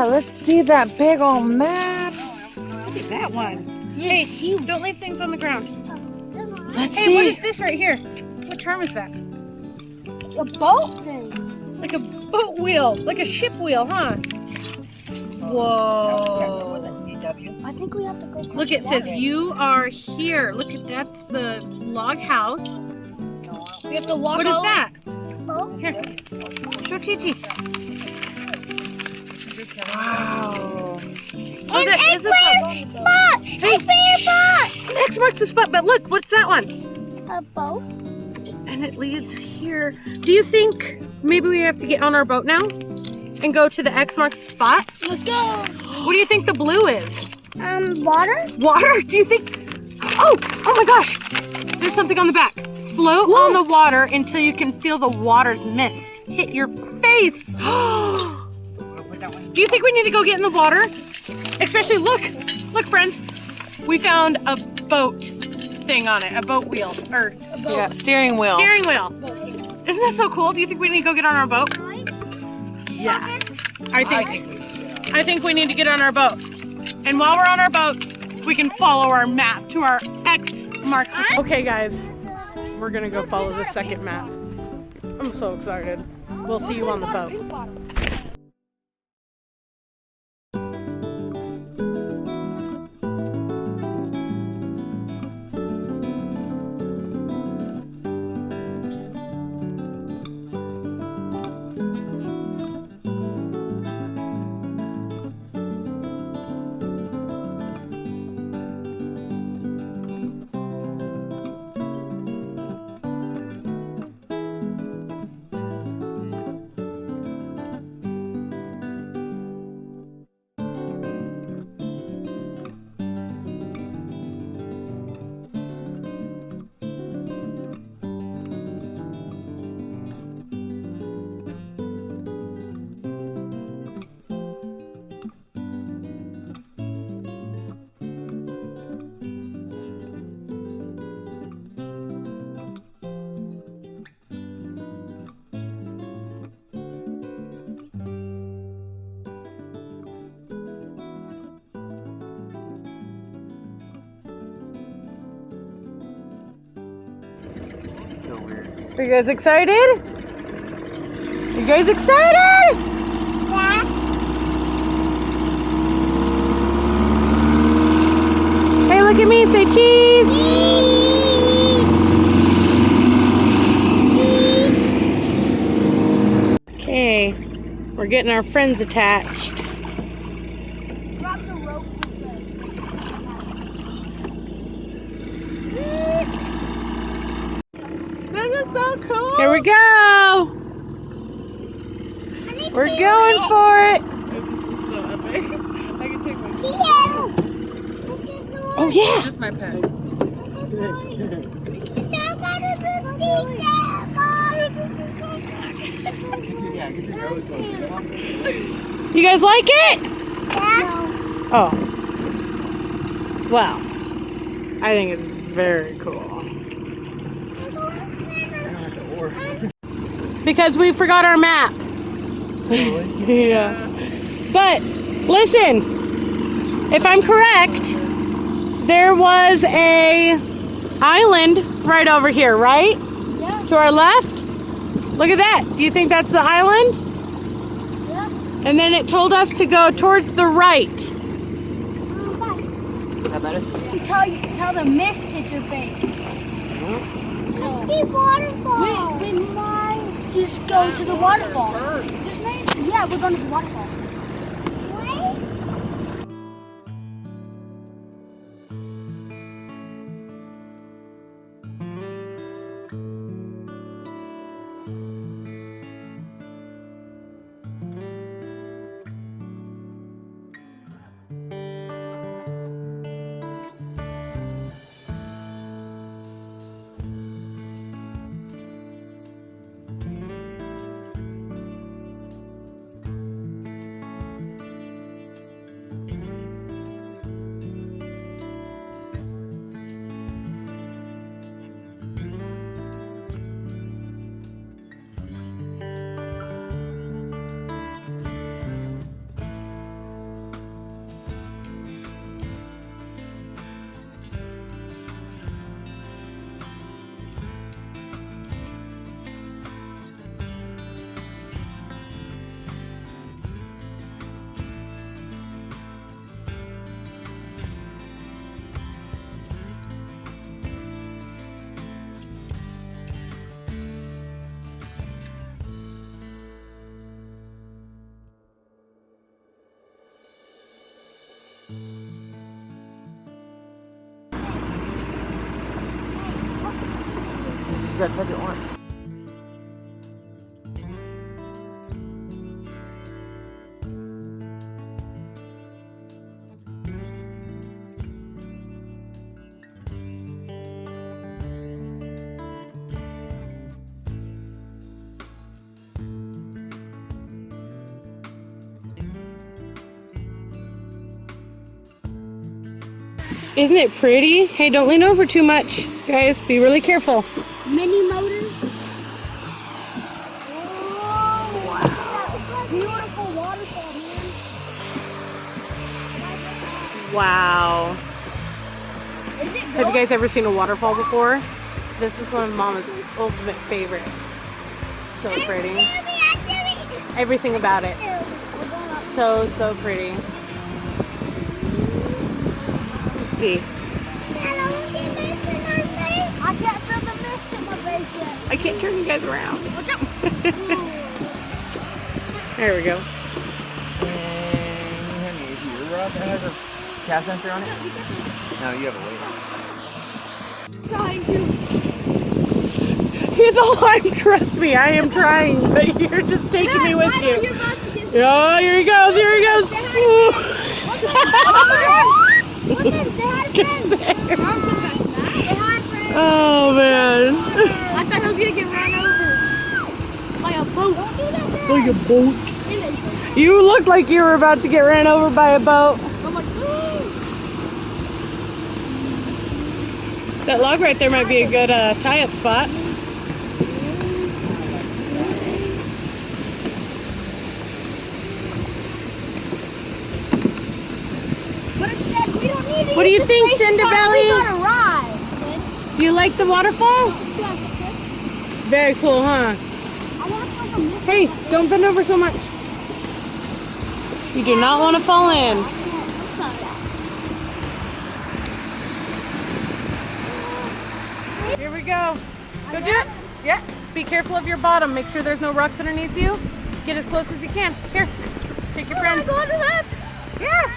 Yeah, let's see that big old map. Look at that one. Hey, don't leave things on the ground. Let's Hey, see. what is this right here? What term is that? A boat thing. Like a boat wheel, like a ship wheel, huh? Whoa. I think we have to go. Look, it says you are here. Look at that's the log house. We have to walk. What is that? Boat. Here, show Titi. Wow. Oh, that is a boat. Spot. Hey, X marks the spot, but look, what's that one? A boat. And it leads here. Do you think maybe we have to get on our boat now and go to the X marks the spot? Let's go. What do you think the blue is? Water. Water? Do you think? Oh my gosh. There's something on the back. Float on the water until you can feel the water's mist hit your face. Do you think we need to go get in the water? Especially, look friends. We found a boat thing on it, a boat wheel, or Yeah, steering wheel. steering wheel. Isn't that so cool? Do you think we need to go get on our boat? Yeah. I think we need to get on our boat. And while we're on our boats, we can follow our map to our X marks. Okay guys, we're gonna go follow the second map. I'm so excited. We'll see you on the boat. So weird. Are you guys excited? You guys excited? Yeah. Hey, look at me, say cheese. Okay, we're getting our friends attached. Drop the rope. This is so cool. Here we go. We're going for it. This is so epic. I can take my Oh yeah. Just my pen. Yeah, get your nose going. You guys like it? Yeah. Oh. Well, I think it's very cool. I don't have to oar. Because we forgot our map. Yeah. But listen, if I'm correct, there was a island right over here, right? Yeah. To our left? Look at that. Do you think that's the island? Yeah. And then it told us to go towards the right. Is that better? Tell the mist hits your face. Just the waterfall. We might just go to the waterfall. Yeah, we're going to the waterfall. gotta touch it once. Isn't it pretty? Hey, don't lean over too much. Guys, be really careful. Mini motors. Oh, wow. Beautiful waterfall, man. Wow. Is it Have you guys ever seen a waterfall before? This is one of Mama's ultimate favorites. So pretty. Everything about it. So, so pretty. Let's see. I can't feel the mist in my face yet. I can't turn you guys around. Watch out. There we go. And is it your rod that has a cast master on it? No, you have a weight on it. Trying to. It's all I'm. Trust me, I am trying, but you're just taking me with you. You're about to get Oh, here he goes, here he goes. Look at him, say hi to friends. Say hi, friends. Oh, man. I thought I was gonna get run over by a boat. Don't do that, Dad. Like a boat. You looked like you were about to get ran over by a boat. I'm like, ooh. That log right there might be a good tie-up spot. But instead, we don't need to What do use you the think, space car. Cinderbelly? We gotta ride. You like the waterfall? Very cool, huh? I want to find a mist. Hey, don't bend over so much. You do not want to fall in. Here we go. Go do it. Yeah. Be careful of your bottom. Make sure there's no rocks underneath you. Get as close as you can. Here. Take your friends. Go under that. Yeah.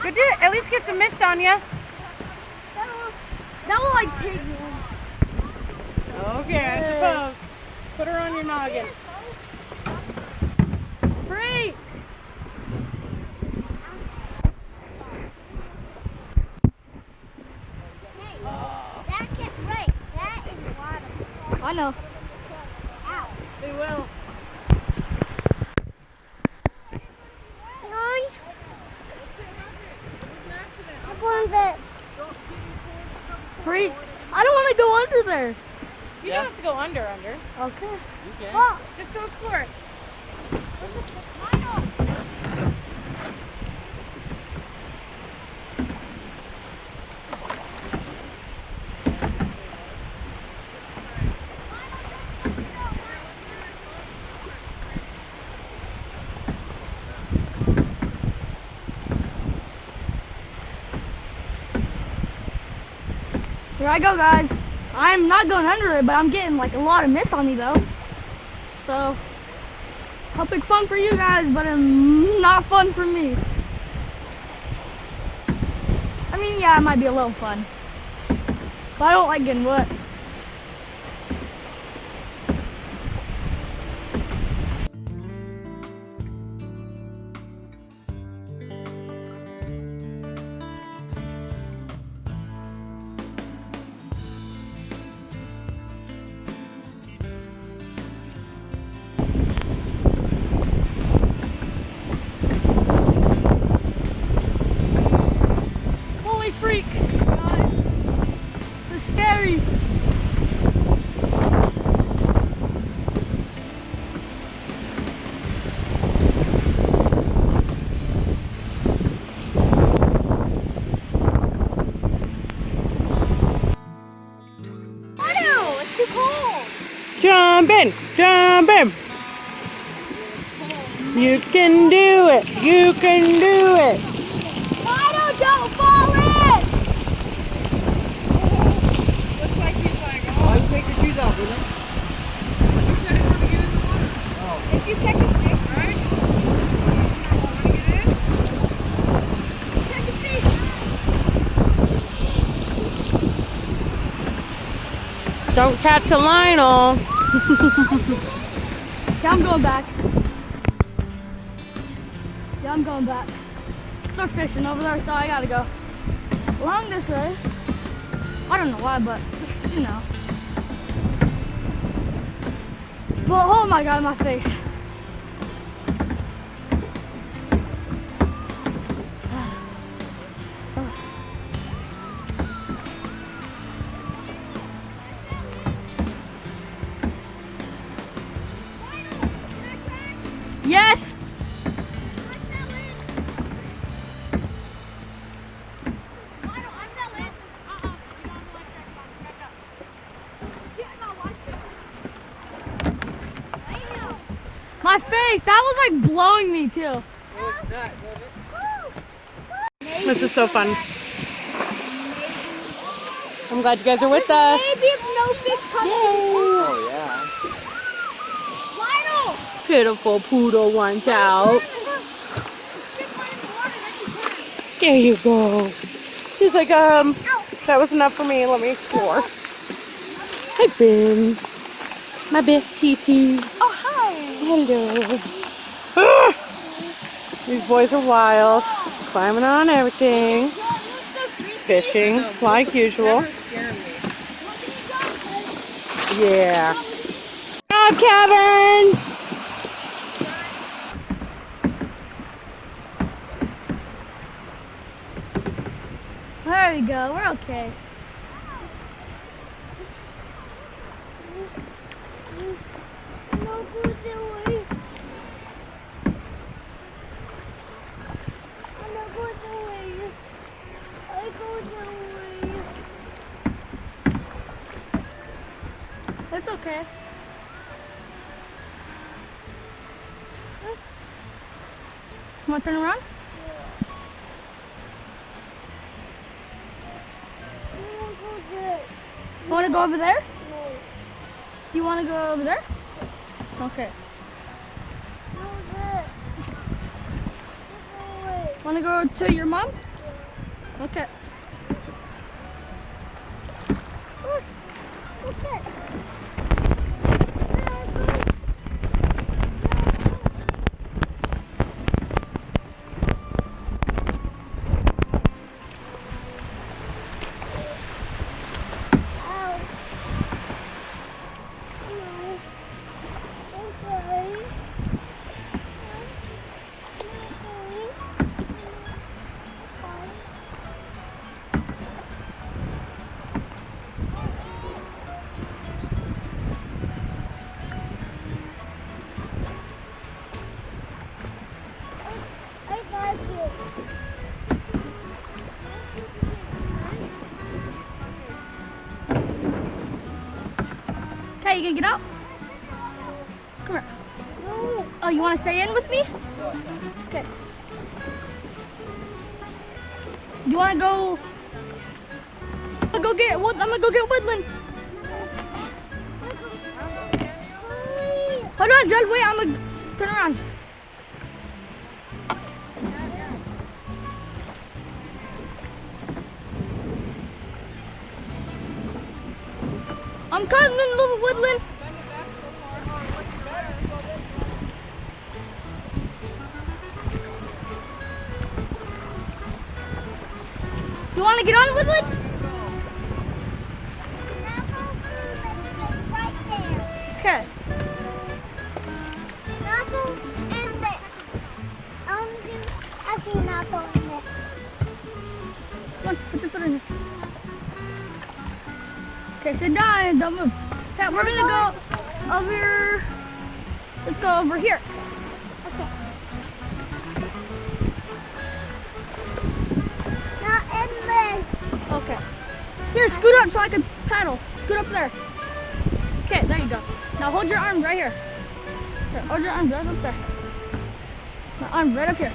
Go do it. At least get some mist on you. That will like take me. Okay, I suppose. Put her on your noggin. Freak. That can't break. That is water. I know. Ow. They will. I'm going this. Freak. I don't want to go under there. You don't have to go under. Okay. You can. Well, Just go explore it. Here I go, guys. I'm not going under it, but I'm getting like a lot of mist on me though. So, hope it's fun for you guys, but not fun for me. I mean, yeah, it might be a little fun, but I don't like getting wet. Holy freak, guys. This is scary. No, it's too cold. Jump in. Jump in. You can do it. You can do it. Don't fall in. Looks like he's like, Oh, you take your shoes off, will you? you said it to get in the water. Oh. If you catch a fish, Right? Want to get in? catch a fish. Don't catch a Lionel. Yeah, I'm going back. Yeah, I'm going back. They're fishing over there, so I gotta go along this way. I don't know why, but just, you know. But oh my God, my face. Yes! My face, that was like blowing me too. This is so fun. I'm glad you guys are with us. Maybe if no fish comes Oh, yeah. Lionel! Beautiful poodle wants out. There you go. She's like, that was enough for me. Let me explore. Hi, Ben. My best TT. Oh, hi. Hello. Ah! These boys are wild. Climbing on everything. Fishing like usual. Yeah. Good job, Kevin. There we go, we're okay. It's okay. You want to turn around? You want to go over there? Do you want to go over there? Okay. Want to go to your mom? Okay. Okay, you gonna get out? Come here. Oh, you want to stay in with me? Okay. You want to go? I'm gonna go get Woodland. Hold on, Judge. Wait, I'm gonna turn around. I'm coming, little Woodland. You want to get on, Woodland? Okay. Actually, not going there. Come on, put your foot in here. Okay, sit down and don't move. Okay, we're gonna go over. Let's go over here. Okay. Not in this. Okay. Here, scoot up so I can paddle. Scoot up there. Okay, there you go. Now hold your arm right here. Here, hold your arm right up there. My arm right up here.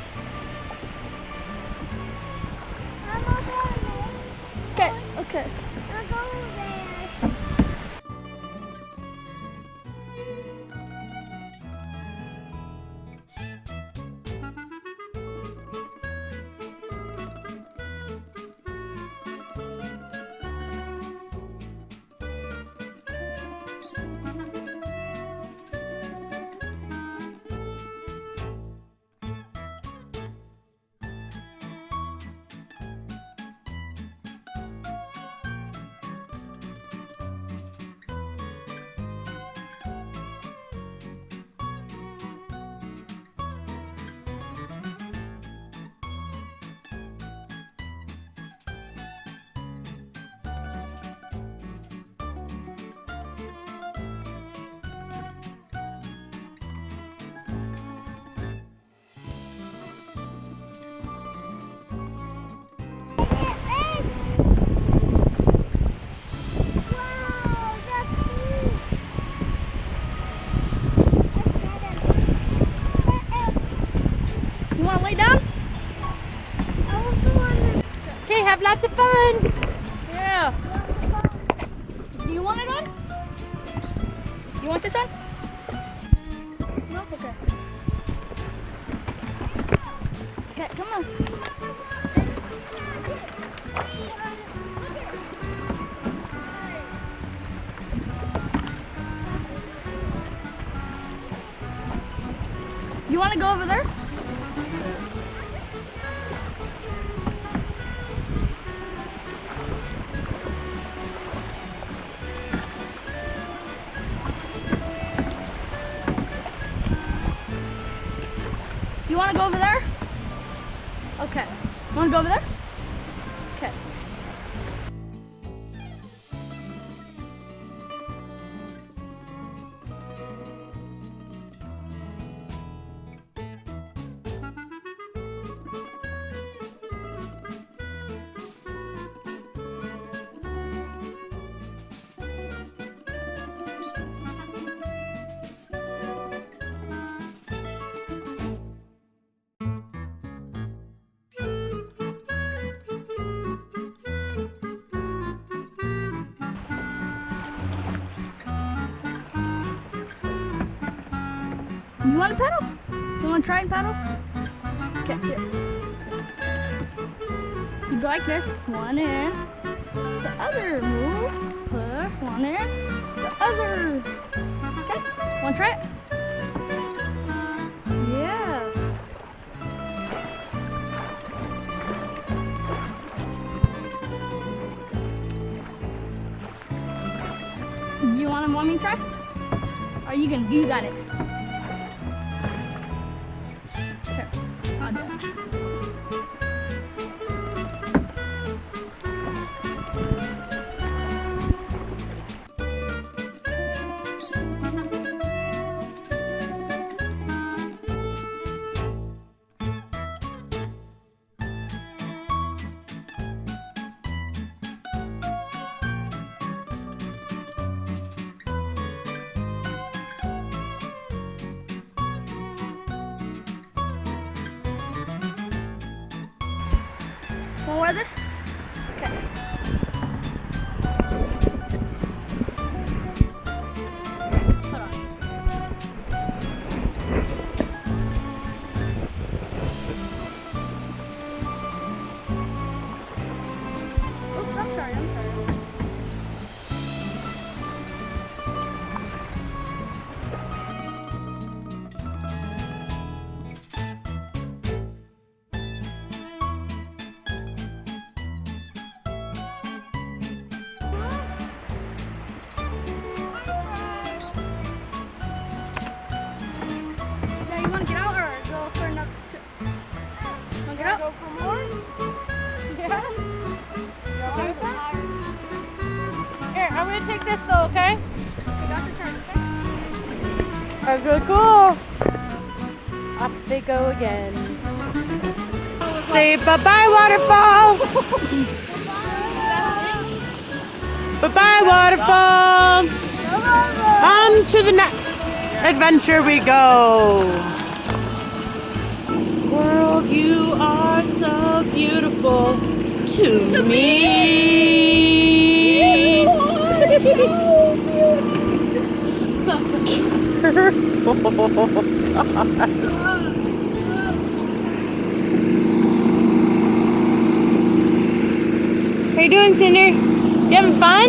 I'm not going there. Okay, okay. I'm going there. have lots of fun. Yeah. Do you want it on? You want this on? No? Okay. Okay, come on. You want to go over there? You want to go over there? Okay. Want to go over there? Okay. You want to paddle? You want to try and paddle? Okay, here. You go like this. One in. The other move. Push. One in. The other. Okay. Want to try it? Yeah. You want me to try? Or you got it. Here, I'll do it. Want to wear this? Okay. Hold on. Oops, I'm sorry. Yeah, you want to get out or go for another trip? Want to get out? Go for more? Yeah. Here, I'm gonna take this though, okay? Okay, that's the time, okay? That's really cool. Off they go again. Say bye-bye, waterfall. Bye-bye, waterfall. On to the next adventure we go. World, you are so beautiful to me. How you doing, Cinder? You having fun?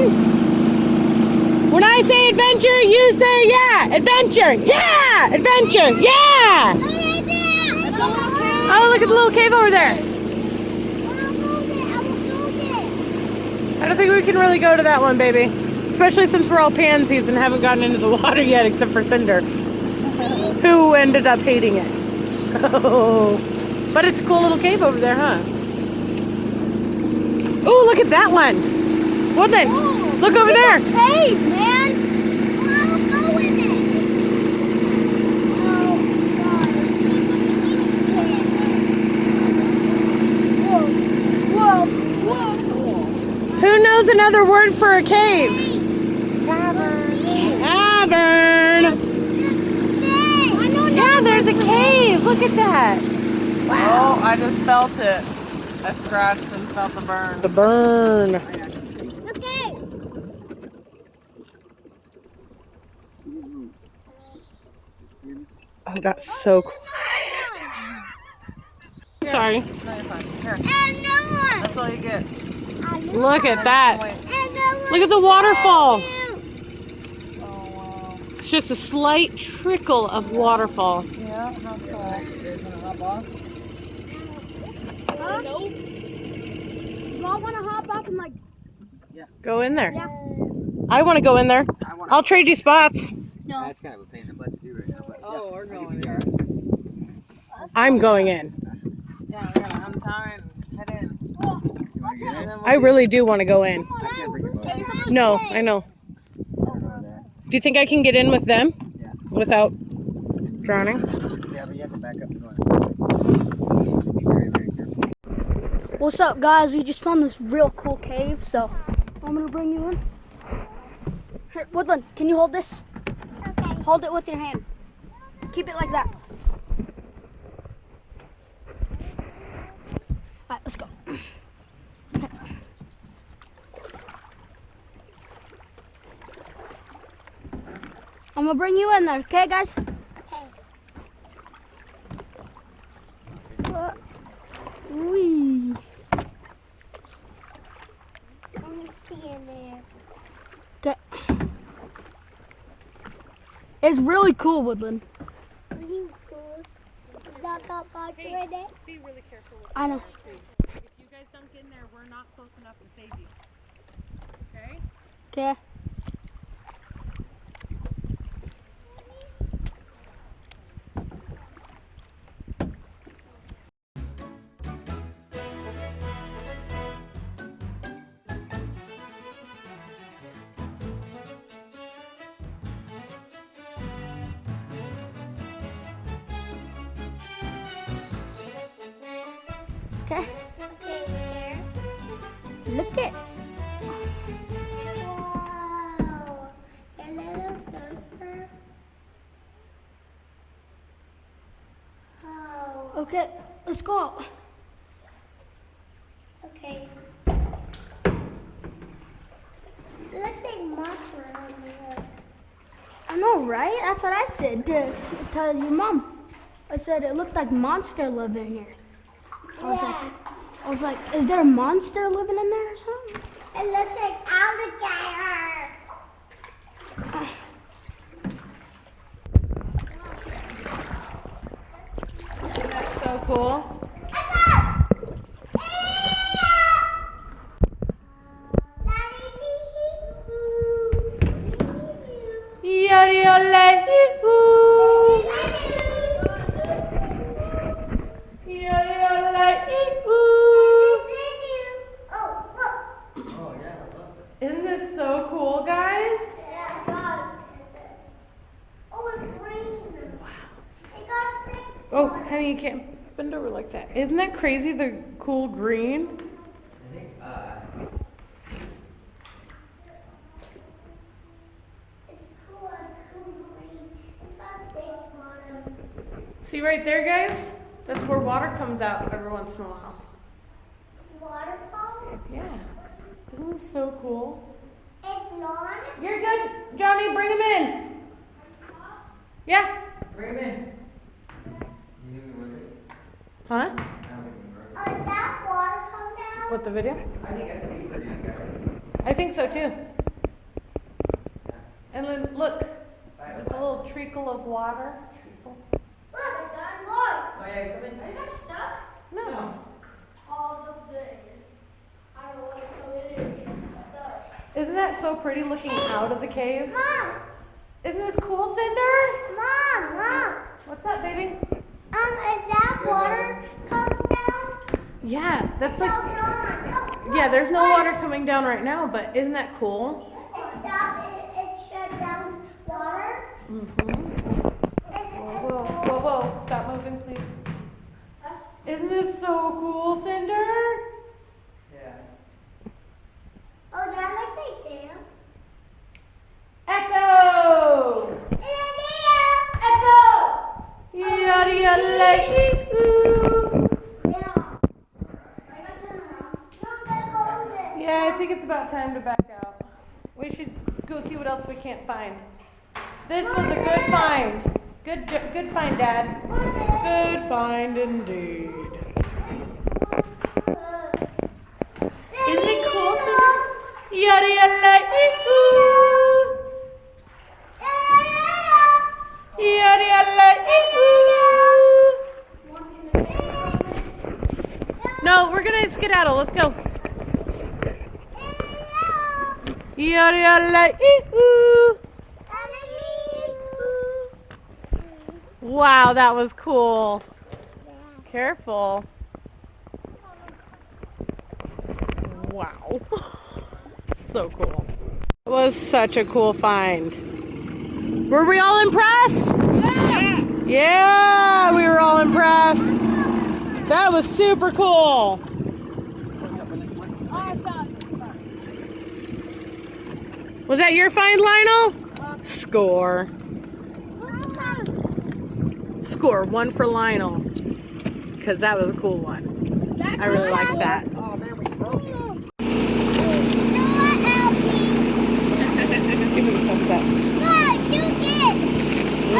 When I say adventure, you say yeah! Adventure! Yeah! Adventure! Yeah! Oh, look at the little cave over there. I don't think we can really go to that one, baby. Especially since we're all pansies and haven't gotten into the water yet, except for Cinder, who ended up hating it. So, but it's a cool little cave over there, huh? Oh, look at that one. Woodland, look over there. Hey, man! I'll go in it. Whoa! Who knows another word for a cave? Cavern. Cavern. Yeah, there's a cave. Look at that. Wow. Oh, I just felt it. I scratched and felt the burn. The burn. Okay. I got so quiet. Sorry. And no one. That's all you get. Look at that. And Look at the waterfall. Oh, wow. It's just a slight trickle of waterfall. Yeah, how cool. You guys want to hop off? Huh? Nope. Y'all want to hop off and like? Go in there. Yeah. I want to go in there. I'll trade you spots. No. That's kind of a pain in the butt to do right now. But Oh, we're going in. I'm going in. Yeah, we're gonna untie and head in. You want to get in? I really do want to go in. I can't bring your boat. No, I know. Do you think I can get in with them? Yeah. Without drowning? Yeah, but you have to back up and go. Be very, very careful. What's up, guys? We just found this real cool cave, so I'm gonna bring you in. Here, Woodland, can you hold this? Okay. Hold it with your hand. Keep it like that. All right, let's go. I'm gonna bring you in there, okay, guys? Okay. Wee. Let me see in there. Okay. It's really cool, Woodland. Really cool. That got bugs in it. Be really careful with I know. trees. If you guys don't get in there, we're not close enough to save you. Okay? Okay. Okay. Okay, there. Look it. Wow. A little closer. Oh. Okay, let's go out. Okay. It looks like monster on there. I know, right? That's what I said to tell your mom. I said it looked like monster living here. I was like, is there a monster living in there or something? It looks like alligator. That's so cool. Isn't this so cool, guys? Oh, honey, you can't bend over like that. Isn't that crazy, the cool green? I think, See right there, guys? That's where water comes out every once in a while. Waterfall? Yeah. Isn't this so cool? It's lawn? You're good, Johnny. Bring him in. Yeah. bring him in. You think we work it? Huh? I don't think we work Oh, did that water come down? What, the video? it. I think that's what we're doing, guys. I think so too. And then look, there's a little trickle of water. Treacle. Look, it's done. Look. Oh, yeah, come in. Are you guys stuck? No. I'll just say, I don't know what so it is. Stuck. Isn't that so pretty looking out of the cave? Mom, Isn't this cool, Cinder? Mom. What's up, baby? Is that water coming down? Yeah, that's So like, gone. yeah, there's no water coming down right now, but isn't that cool? It shut down water. Mm-hmm. Whoa, whoa, whoa, stop moving, please. Isn't this so cool, Cinder? Yeah. Oh, that looks like dam. Echo! Echo! Yada yada like ooh. Yeah. Are you guys about time to back out. We should go see what else we can't find. This was a good find. Good find, Dad. Good find indeed. Isn't it cool? Yada yada ee-oo. Yada yada ee-oo. No, we're gonna skedaddle. Let's go. Yada yada ee-oo. Wow, that was cool. Careful. Wow. So cool. It was such a cool find. Were we all impressed? Yeah. Yeah, we were all impressed. That was super cool. Was that your find, Lionel? Score. Score 1 for Lionel. Because that was a cool one. I really liked that. Oh, man, we broke it. Give me a thumbs up. I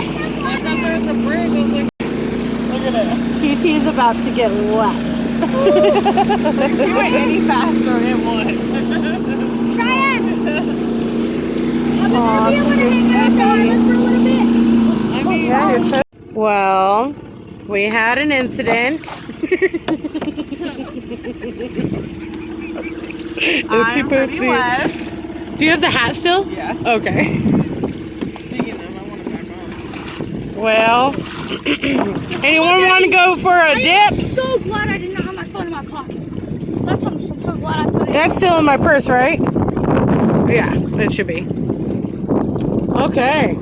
thought there was a bridge. I was like, look at it. TT is about to get wet. If you went any faster, it would. Cheyenne! Are we Aw, gonna be able to hang out at the island for a little bit? I mean, Yeah, you're well, we had an incident. Oopsie poopsie. Do you have the hat still? Yeah. Okay. Speaking of, I want it back on. Well, anyone want to go for a dip? I'm so glad I did not have my phone in my pocket. I'm so glad I put it. That's still in my purse, right? Yeah, it should be. Okay.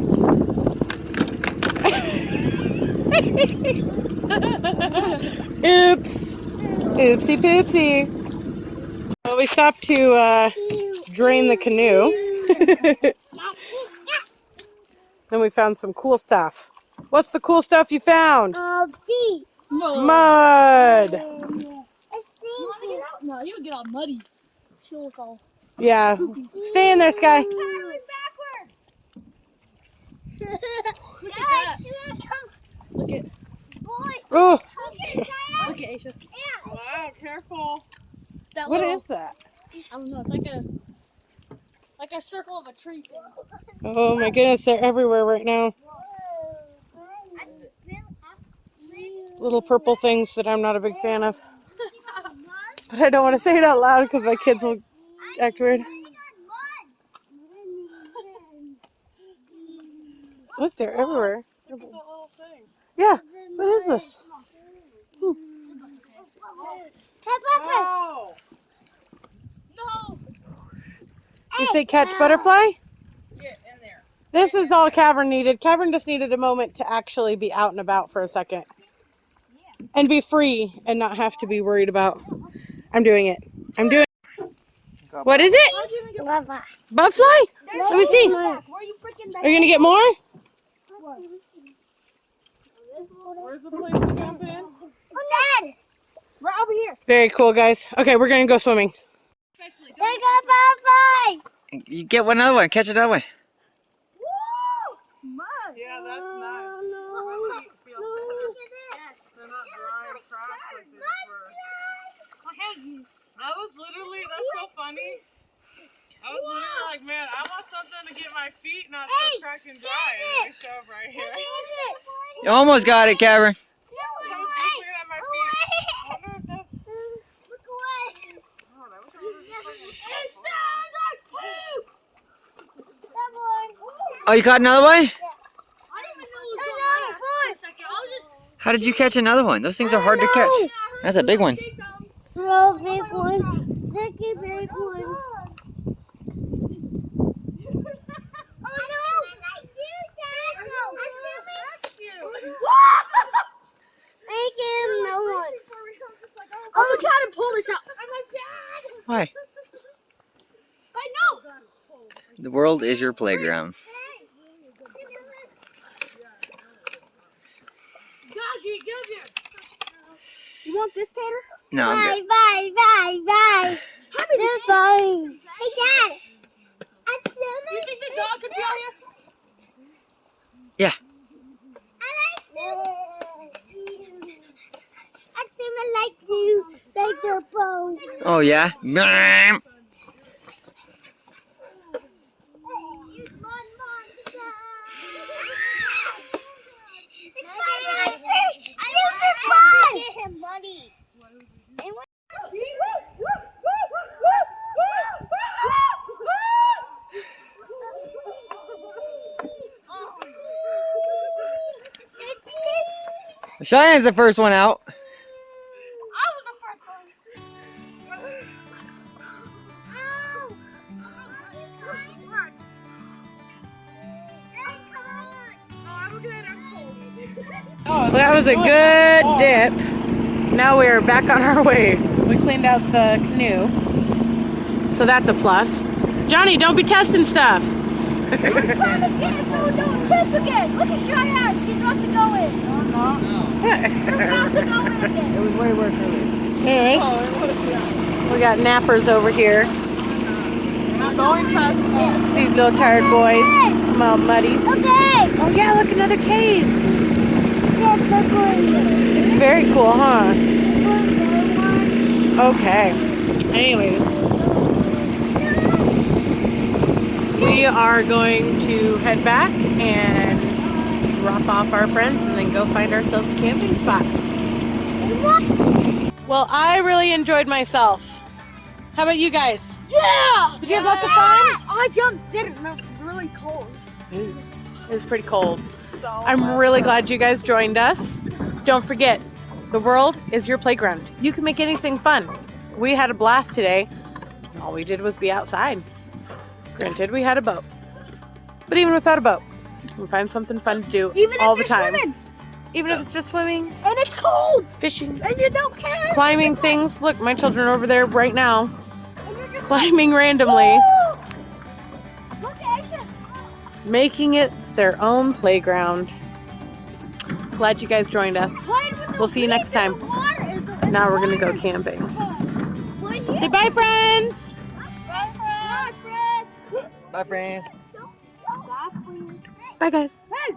Oops. Oopsie poopsie. Well, we stopped to drain the canoe. Then we found some cool stuff. What's the cool stuff you found? Feet. Mud. You want to get out? No, you'll get all muddy. She'll look all. Yeah. Stay in there, Sky. Look at that. Look at. Oh. Look at Aisha. Wow, careful. That What little, is that? I don't know. It's like a circle of a tree thing. Oh my goodness, they're everywhere right now. Little purple things that I'm not a big fan of. But I don't want to say it out loud because my kids will act weird. Look, they're everywhere. Yeah, what is this? Oh. No. You say catch butterfly? Get in there. This is all Cavern needed. Cavern just needed a moment to actually be out and about for a second. And be free and not have to be worried about. I'm doing it. I'm doing it. What is it? Butterfly? Let me see. Are you going to get more? Where's the place to jump in? Dad! We're over here. Very cool, guys. Okay, we're going to go swimming. They got butterfly! You get another one. Catch another one. Woo! Mud. Yeah, that's nice. Oh, no. My feet feel No, better. look at this. They're not dry and cracked like they were. I hate you. That was literally, that's so funny. I was literally like, man, I want something to get my feet not so cracked and dry. And they show up right here. You almost got it, Cavern. Look I was just looking at my feet. I wonder if that's... Look away. Oh, that was a little It sounds like poop. Come on. Oh, you caught another one? I didn't even know it was going on for a second. I was just. How did you catch another one? Those things are hard to catch. That's a big one. Real big one. Look at big one. Oh no! I get no one. I'm trying to pull this out. Why? I know. The world is your playground. You want this, Tater? No, I'm good. Bye. How It's fine. Hey, Dad. Do you think the dog could be out here? Yeah. I like you, like the boat. Oh yeah. Meow. It's my monster. It's my monster. Super fun. Get him, buddy. Cheyenne's the first one out. I was the first one. Oh, that was a good dip. Now we're back on our way. We cleaned out the canoe, so that's a plus. Johnny, don't be testing stuff. We're trying to get it so we don't tip again. Look at Cheyenne. She's about to go in. We're about to go in again. It was way worse earlier. Anyways, we got nappers over here. Not going fast enough. These little tired boys. I'm all muddy. Okay. Oh yeah, look, another cave. Yes, they're going there. It's very cool, huh? One. Okay. Anyways, we are going to head back and drop off our friends and then go find ourselves a camping spot. Well, I really enjoyed myself. How about you guys? Yeah. Did you have lots of fun? I jumped in it and it was really cold. It was pretty cold. I'm really glad you guys joined us. Don't forget, the world is your playground. You can make anything fun. We had a blast today. All we did was be outside. Granted, we had a boat. But even without a boat, we find something fun to do Even all if the you're time. swimming Even if it's just swimming, and it's cold fishing, and you don't care. climbing things. Look, my children are over there right now, climbing randomly, Look at action. making it their own playground. Glad you guys joined us. We'll see you next time. Now we're gonna go camping. Say bye, friends. Bye, friends. Bye, friend. Bye, guys. Hey.